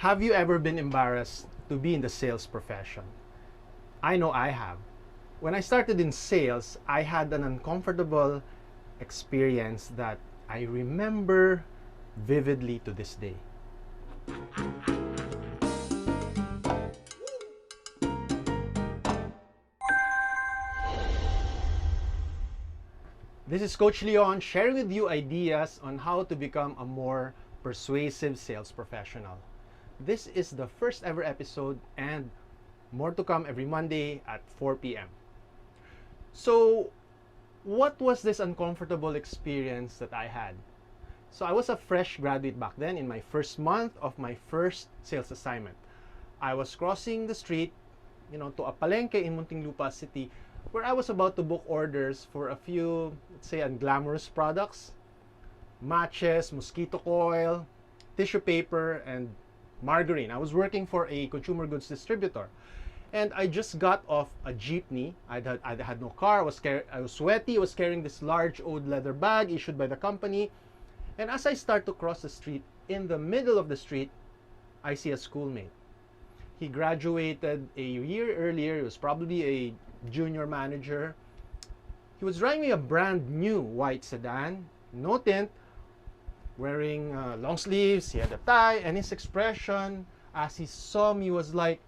Have you ever been embarrassed to be in the sales profession? I know I have. When I started in sales, I had an uncomfortable experience that I remember vividly to this day. This is Coach Leon sharing with you ideas on how to become a more persuasive sales professional. This is the first ever episode and more to come every Monday at 4 p.m. So, what was this uncomfortable experience that I had? So, I was a fresh graduate back then in my first month of my first sales assignment. I was crossing the street, to a palengke in Muntinlupa City where I was about to book orders for a few, let's say, unglamorous products, matches, mosquito coil, tissue paper, and margarine. I was working for a consumer goods distributor. And I just got off a jeepney. I had no car. I was sweaty. I was carrying this large old leather bag issued by the company. And as I start to cross the street, in the middle of the street, I see a schoolmate. He graduated a year earlier. He was probably a junior manager. He was driving a brand new white sedan, no tint, wearing long sleeves. He had a tie, and his expression as he saw me was like,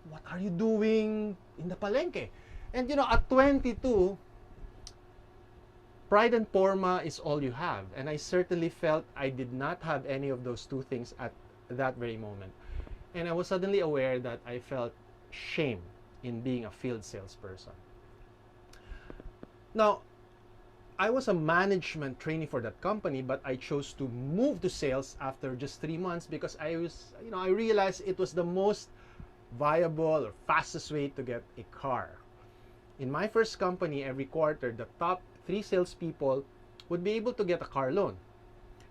"What are you doing in the palengke?" And at 22, pride and forma is all you have. And I certainly felt I did not have any of those two things at that very moment. And I was suddenly aware that I felt shame in being a field salesperson. Now, I was a management trainee for that company, but I chose to move to sales after just 3 months because I realized it was the most viable or fastest way to get a car. In my first company, every quarter, the top 3 salespeople would be able to get a car loan.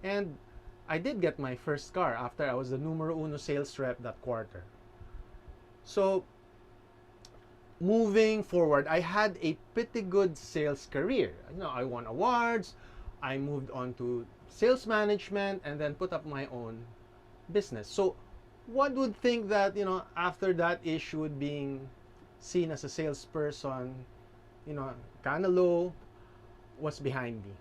And I did get my first car after I was the numero uno sales rep that quarter. So, moving forward, I had a pretty good sales career. I won awards, I moved on to sales management, and then put up my own business. So, one would think that, after that issue being seen as a salesperson, kind of low, was behind me.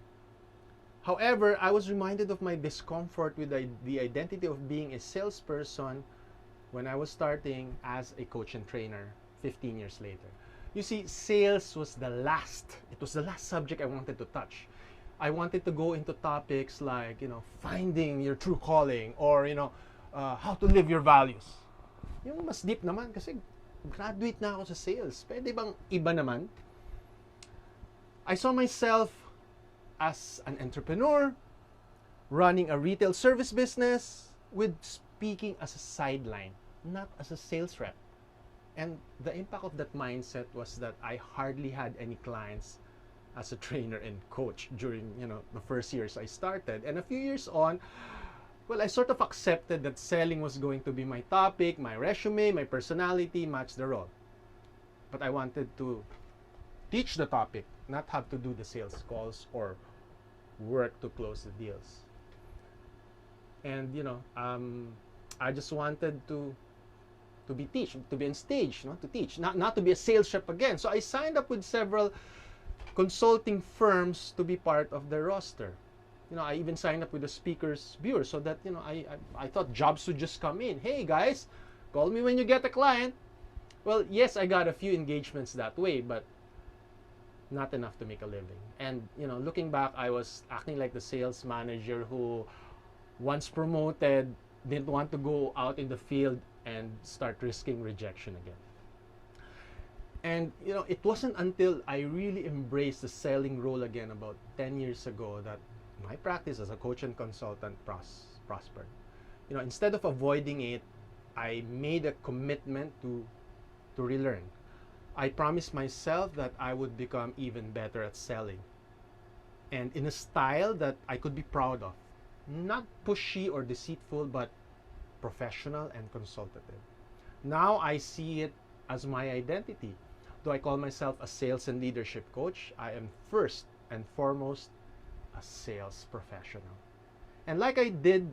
However, I was reminded of my discomfort with the identity of being a salesperson when I was starting as a coach and trainer 15 years later. You see, sales was the last subject I wanted to touch. I wanted to go into topics like, finding your true calling or, how to live your values. Yung mas deep naman kasi graduate na ako sa sales. Pwede bang iba naman? I saw myself as an entrepreneur, running a retail service business, with speaking as a sideline, not as a sales rep. And the impact of that mindset was that I hardly had any clients as a trainer and coach during, the first years I started. And a few years on, well, I sort of accepted that selling was going to be my topic, my resume, my personality matched the role. But I wanted to teach the topic, not have to do the sales calls or work to close the deals. And I just wanted to be on stage, to teach, not to be a sales rep again. So I signed up with several consulting firms to be part of their roster. I even signed up with the speakers bureau so that I thought jobs would just come in. Hey guys, call me when you get a client. Well, yes, I got a few engagements that way, but not enough to make a living. And looking back, I was acting like the sales manager who, once promoted, didn't want to go out in the field and start risking rejection again. And it wasn't until I really embraced the selling role again about 10 years ago that my practice as a coach and consultant prospered. Instead of avoiding it, I made a commitment to relearn. I promised myself that I would become even better at selling, and in a style that I could be proud of. Not pushy or deceitful, but professional and consultative. Now I see it as my identity. Though I call myself a sales and leadership coach, I am first and foremost a sales professional. And like I did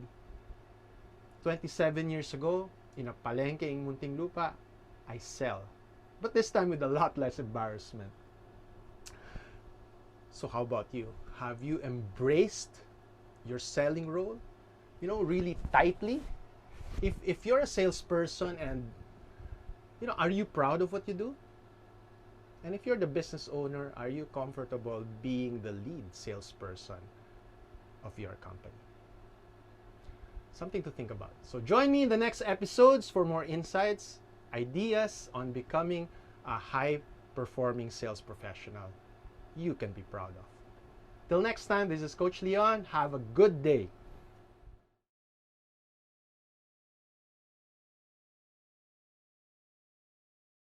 27 years ago, in a palengke in Muntinlupa, I sell. But this time with a lot less embarrassment. So how about you? Have you embraced your selling role? You know, really tightly? If you're a salesperson and, you know, are you proud of what you do? And if you're the business owner, are you comfortable being the lead salesperson of your company? Something to think about. So join me in the next episodes for more insights, ideas on becoming a high-performing sales professional you can be proud of. Till next time, this is Coach Leon. Have a good day.